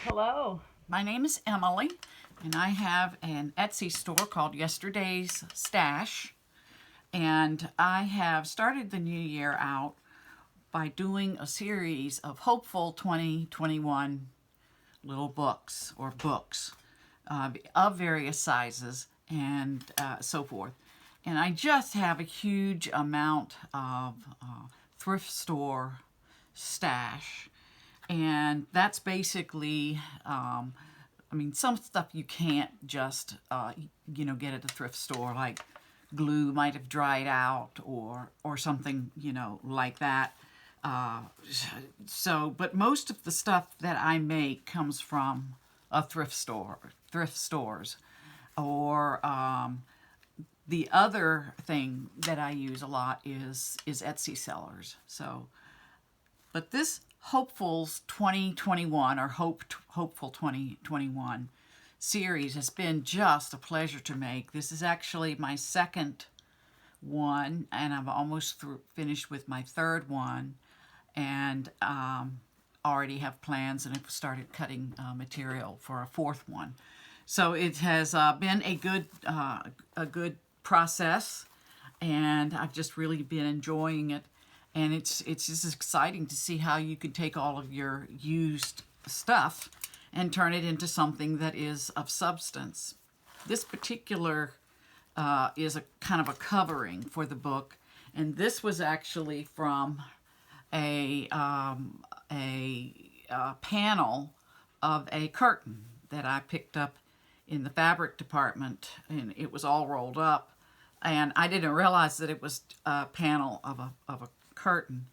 Hello, my name is Emily, and I have an Etsy store called Yesterday's Stash. And I have started the new year out by doing a series of hopeful 2021 little books or books of various sizes and so forth. And I just have a huge amount of thrift store stash. And that's basically, some stuff you can't just, get at the thrift store, like glue might have dried out or something, like that. But most of the stuff that I make comes from a thrift stores, or the other thing that I use a lot is Etsy sellers. But this Hopeful's 2021 or Hopeful 2021 series has been just a pleasure to make. This is actually my second one, and I'm almost finished with my third one, and already have plans and have started cutting material for a fourth one. So it has been a good process, and I've just really been enjoying it. And it's just exciting to see how you can take all of your used stuff and turn it into something that is of substance. This particular is a kind of a covering for the book, and this was actually from a panel of a curtain that I picked up in the fabric department, and it was all rolled up, and I didn't realize that it was a panel of a curtain,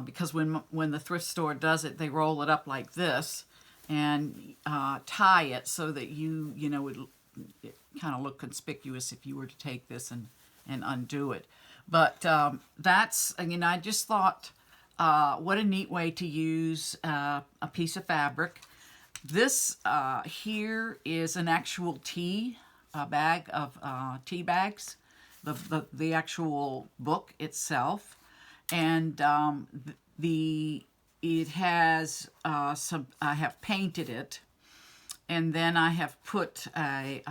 because when the thrift store does it, they roll it up like this and tie it so that it kind of look conspicuous if you were to take this and undo it. But I just thought, what a neat way to use a piece of fabric. This here is an actual bag of tea bags, the actual book itself. And it has some. I have painted it, and then I have put a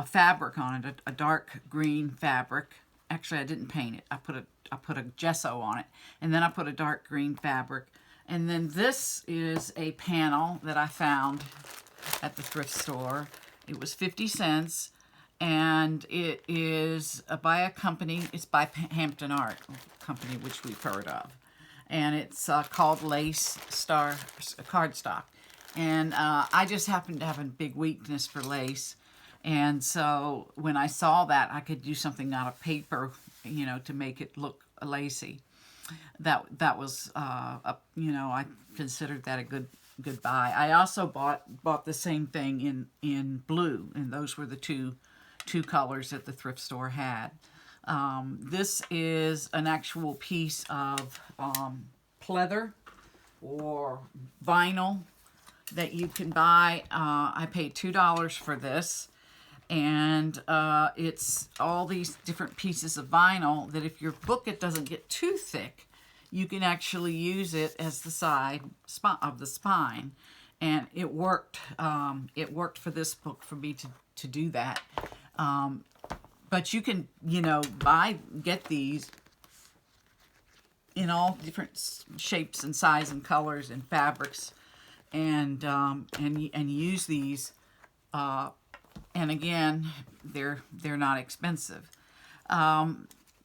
fabric on it, a dark green fabric. Actually, I didn't paint it. I put a gesso on it, and then I put a dark green fabric. And then this is a panel that I found at the thrift store. It was 50 cents. And it is by a company, it's by Hampton Art Company, which we've heard of. And it's called Lace Star Cardstock. And I just happen to have a big weakness for lace. And so when I saw that I could do something out of paper, to make it look lacy, that was, I considered that a good buy. I also bought the same thing in blue, and those were the two colors that the thrift store had. This is an actual piece of pleather or vinyl that you can buy. I paid $2 for this, and it's all these different pieces of vinyl that if your book it doesn't get too thick, you can actually use it as the side of the spine. And it worked. It worked for this book for me to do that. But you can, get these in all different shapes and size and colors and fabrics, and use these. And again, they're not expensive. I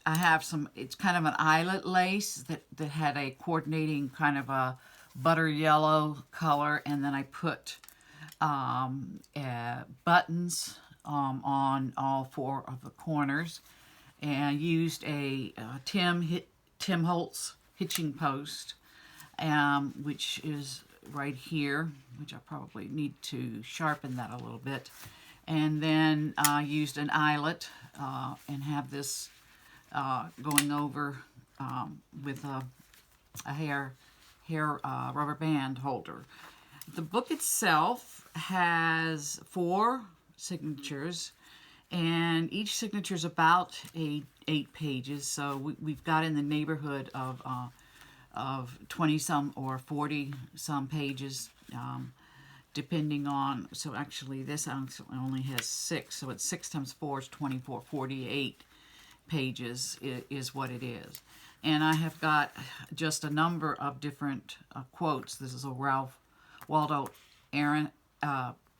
have some. It's kind of an eyelet lace that had a coordinating kind of a butter yellow color, and then I put buttons on all four of the corners, and used a Tim Holtz hitching post, which is right here, which I probably need to sharpen that a little bit, and then used an eyelet and have this going over with a hair rubber band holder. The book itself has 4 signatures, and each signature is about 8 pages, so we've got in the neighborhood of 20 some or 40 some pages, depending on, so actually this only has 6, so it's 6 times 4 is 24, 48 pages is what it is. And I have got just a number of different quotes. This is a Ralph Waldo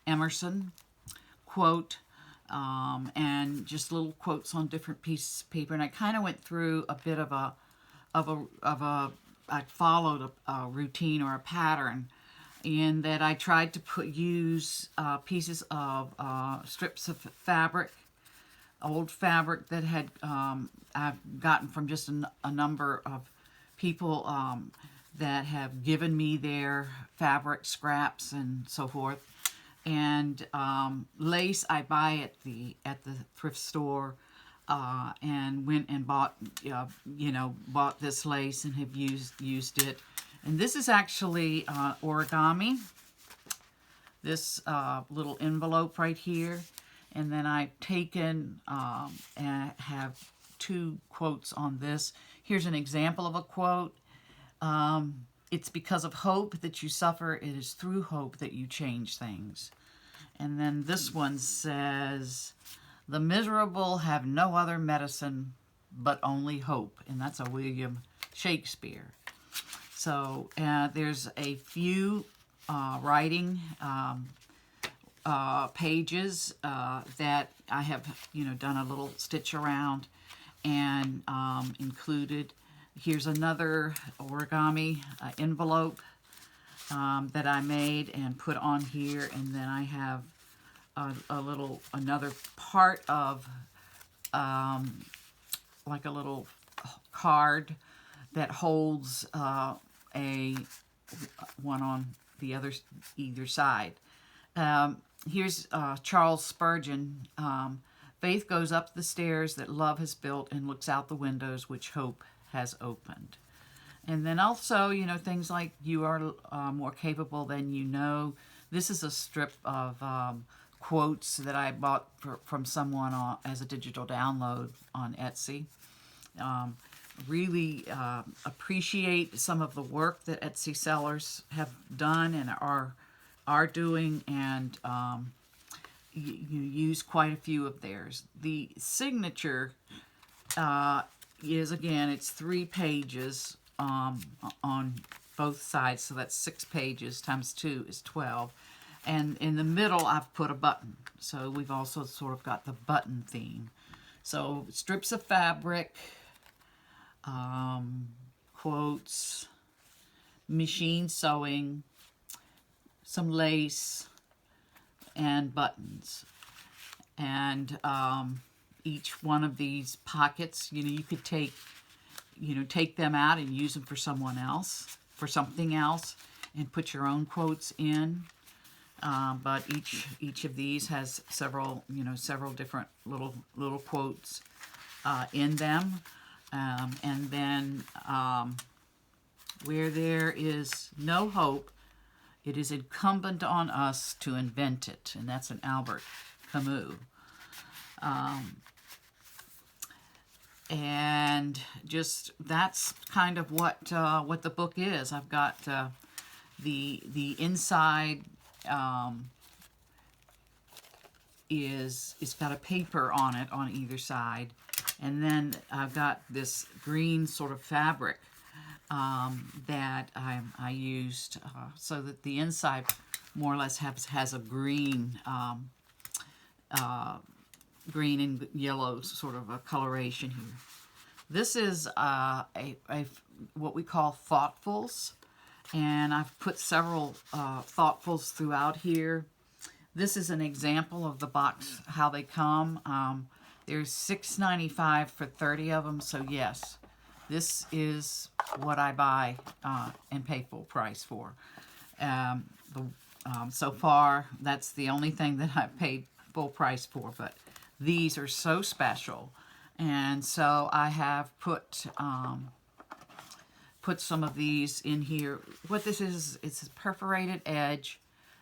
Emerson quote, and just little quotes on different pieces of paper. And I kind of went through a bit of I followed a routine or a pattern in that I tried to use pieces of strips of fabric, old fabric that had I've gotten from just a number of people that have given me their fabric scraps and so forth. And lace I buy at the thrift store, and went and bought bought this lace and have used it. And this is actually origami. This little envelope right here, and then I've taken and have 2 quotes on this. Here's an example of a quote. It's because of hope that you suffer. It is through hope that you change things. And then this one says, the miserable have no other medicine but only hope. And that's a William Shakespeare. So there's a few writing pages that I have, done a little stitch around and included. Here's another origami envelope that I made and put on here, and then I have another part of like a little card that holds a one on the either side. Here's Charles Spurgeon. Faith goes up the stairs that love has built and looks out the windows which hope has opened. And then also, things like you are more capable than you know. This is a strip of quotes that I bought from someone as a digital download on Etsy. Really appreciate some of the work that Etsy sellers have done and are doing, and you use quite a few of theirs. The signature is, again, it's 3 pages on both sides, so that's 6 pages times 2 is 12. And in the middle, I've put a button. So we've also sort of got the button theme. So strips of fabric, quotes, machine sewing, some lace, and buttons. And each one of these pockets, you could take them out and use them for someone else, for something else, and put your own quotes in. But each of these has several different little quotes in them. And then where there is no hope, it is incumbent on us to invent it. And that's an Albert Camus. And just that's kind of what the book is. I've got the inside it's got a paper on it on either side, and then I've got this green sort of fabric that I used so that the inside more or less has a green green and yellow sort of a coloration here. This is what we call thoughtfuls, and I've put several thoughtfuls throughout here. This is an example of the box, how they come. There's $6.95 for 30 of them, so yes, this is what I buy and pay full price for. So far, that's the only thing that I've paid full price for, but these are so special, and so I have put some of these in here. What this is, it's a perforated edge,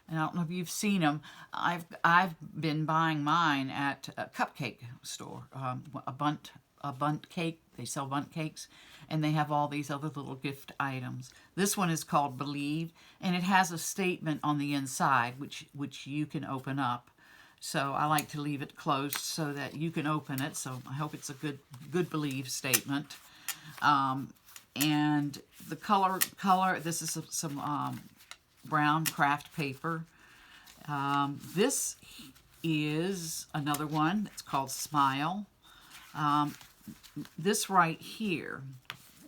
and I don't know if you've seen them. I've been buying mine at a cupcake store, a bunt cake. They sell bunt cakes, and they have all these other little gift items. This one is called Believe, and it has a statement on the inside which you can open up. So I like to leave it closed so that you can open it. So I hope it's a good Believe statement. And the color, this is some brown craft paper. This is another one. It's called Smile. This right here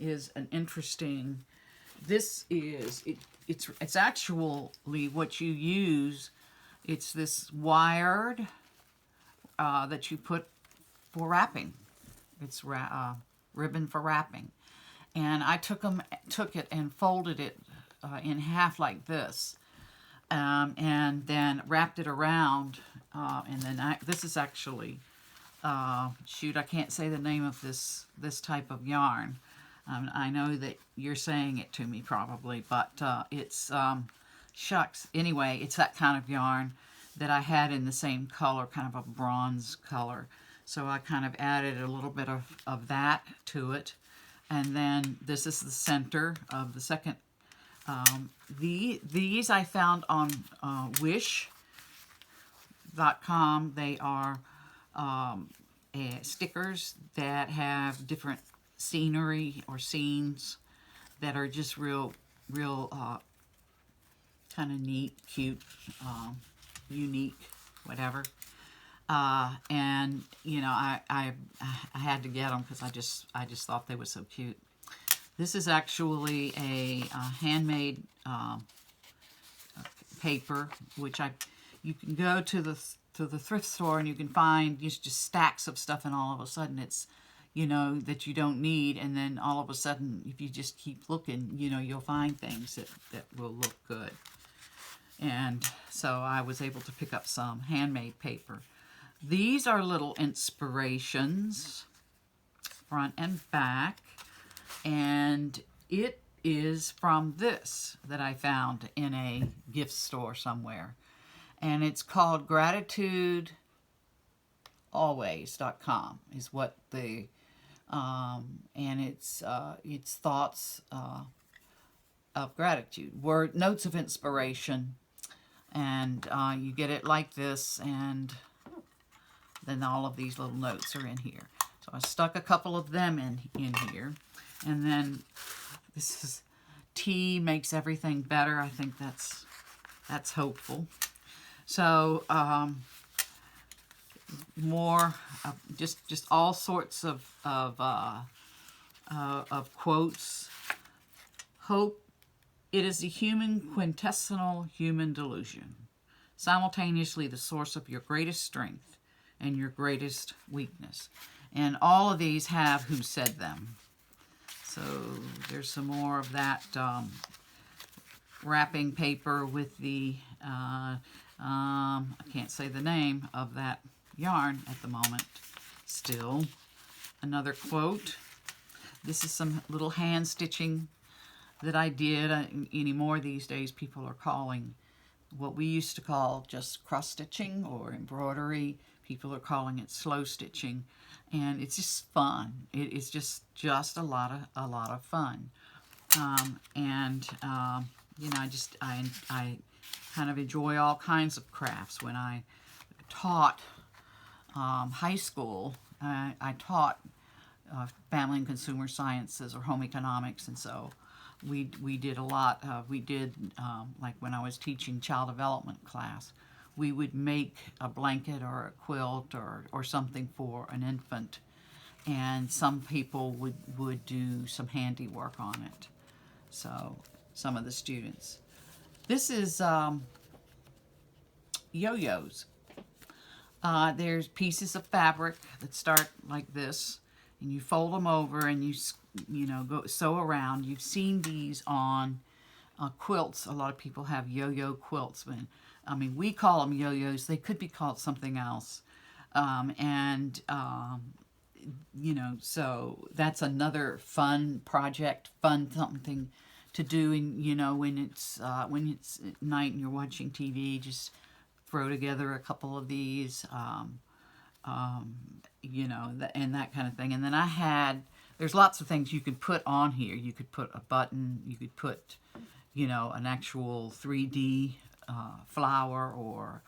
is an interesting. This is it's actually what you use. It's this wired that you put for wrapping. It's ribbon for wrapping, and I took it and folded it in half like this, and then wrapped it around, and then this is actually. Shoot, I can't say the name of this type of yarn. I know that you're saying it to me probably, but it's shucks. Anyway, it's that kind of yarn that I had in the same color, kind of a bronze color. So I kind of added a little bit of that to it. And then this is the center of the second. These I found on Wish.com. They are stickers that have different scenery or scenes that are just real kind of neat, cute, unique, whatever. And you know, I had to get them because I just thought they were so cute. This is actually a handmade paper, which you can go to the thrift store and you can find just stacks of stuff, and all of a sudden it's, you know, that you don't need, and then all of a sudden if you just keep looking, you know, you'll find things that will look good. And so I was able to pick up some handmade paper. These are little inspirations, front and back, and it is from this that I found in a gift store somewhere. And it's called gratitudealways.com is what the, and it's thoughts of gratitude, notes of inspiration, and you get it like this, and then all of these little notes are in here. So I stuck a couple of them in here, and then this is tea makes everything better. I think that's hopeful. So more just all sorts of quotes. Hope, it is the quintessential human delusion, simultaneously the source of your greatest strength and your greatest weakness. And all of these have who said them. So there's some more of that wrapping paper with the I can't say the name of that yarn at the moment. Still, another quote. This is some little hand stitching that I did. Anymore these days, people are calling what we used to call just cross stitching or embroidery. People are calling it slow stitching, and it's just fun. It's just a lot of fun. You know, I kind of enjoy all kinds of crafts. When I taught high school, I taught family and consumer sciences or home economics, and so we did a lot. We did like when I was teaching child development class, we would make a blanket or a quilt or something for an infant, and some people would do some handiwork on it. So some of the students. This is yo-yos. There's pieces of fabric that start like this, and you fold them over, and you know, go sew around. You've seen these on quilts. A lot of people have yo-yo quilts. I mean, we call them yo-yos. They could be called something else. You know, so that's another fun project, fun something to do. And you know, when it's at night and you're watching TV, just throw together a couple of these, you know, and that kind of thing. And then I had there's lots of things you could put on here. You could put a button, you could put, you know, an actual 3D flower, or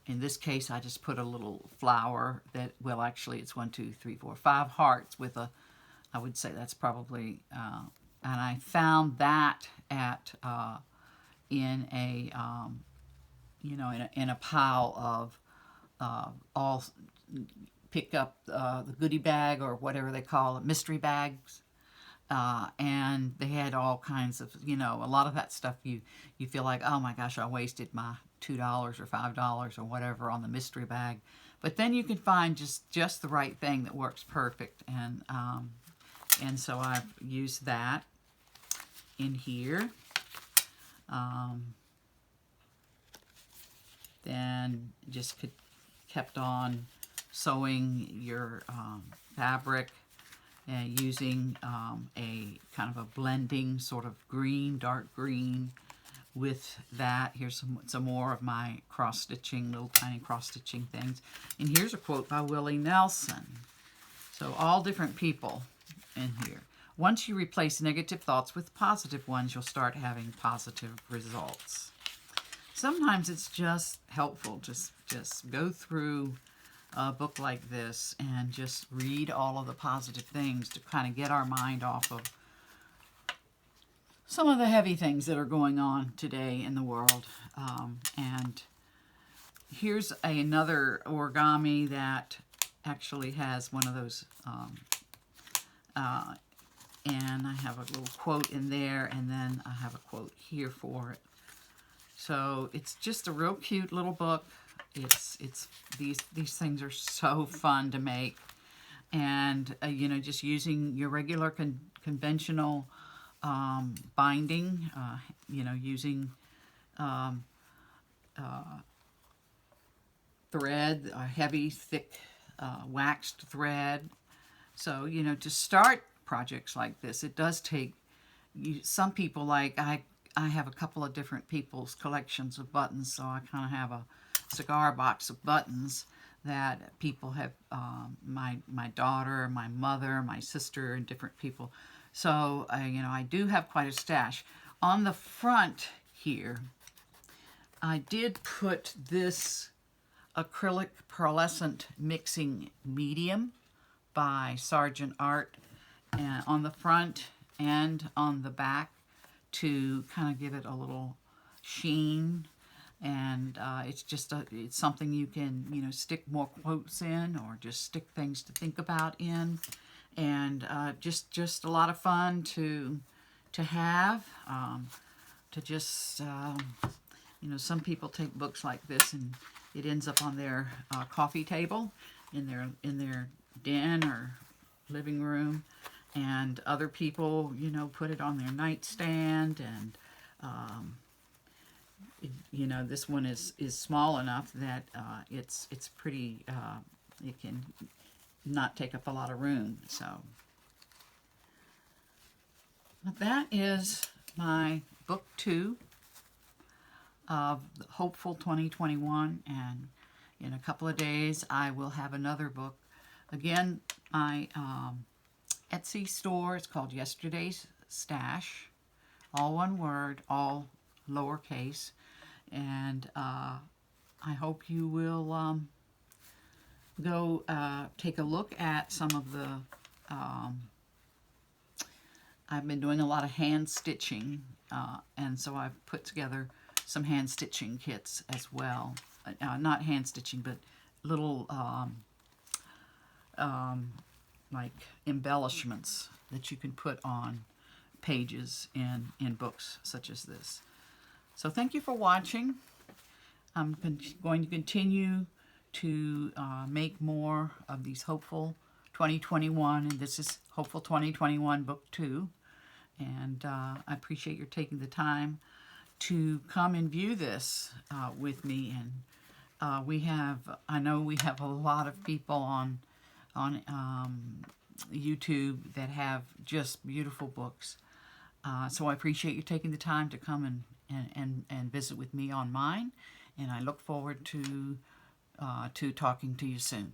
in this case, I just put a little flower that, well, actually it's 1, 2, 3, 4, 5 hearts with a, I would say that's probably, and I found that at, in a, you know, in a pile of all, pick up the goodie bag or whatever they call it, mystery bags. And they had all kinds of, you know, a lot of that stuff you feel like, oh my gosh, I wasted my $2 or $5 or whatever on the mystery bag. But then you can find just the right thing that works perfect. And so I've used that in here. Then just kept on sewing your fabric and using a kind of a blending sort of green, dark green with that. Here's some more of my cross-stitching, little tiny cross-stitching things. And here's a quote by Willie Nelson. So all different people in here. Once you replace negative thoughts with positive ones, you'll start having positive results. Sometimes it's just helpful, just go through a book like this and just read all of the positive things to kind of get our mind off of some of the heavy things that are going on today in the world. And here's another origami that actually has one of those, and I have a little quote in there, and then I have a quote here for it. So it's just a real cute little book. It's these things are so fun to make, and you know, just using your regular conventional binding, you know, using thread, heavy, thick, waxed thread. So, you know, to start projects like this, it does take some people, like I have a couple of different people's collections of buttons, so I kind of have a cigar box of buttons that people have, my daughter, my mother, my sister, and different people. So, you know, I do have quite a stash. On the front here, I did put this acrylic pearlescent mixing medium by Sargent Art on the front and on the back to kind of give it a little sheen. And it's something you can, you know, stick more quotes in, or just stick things to think about in, and just a lot of fun to have, to just you know, some people take books like this and it ends up on their coffee table in their den or living room, and other people, you know, put it on their nightstand. And you know, this one is small enough that it's pretty, it can not take up a lot of room. So that is my book 2 of Hopeful 2021, and in a couple of days I will have another book. Again, my Etsy store is called Yesterday's Stash, all one word, all lowercase. And I hope you will go take a look at some of the, I've been doing a lot of hand stitching, and so I've put together some hand stitching kits as well. Not hand stitching, but little like embellishments that you can put on pages in books such as this. So thank you for watching. I'm going to continue to make more of these Hopeful 2021, and this is Hopeful 2021 Book 2. And I appreciate your taking the time to come and view this with me. And I know we have a lot of people on YouTube that have just beautiful books. So I appreciate you taking the time to come and visit with me on mine, and I look forward to talking to you soon.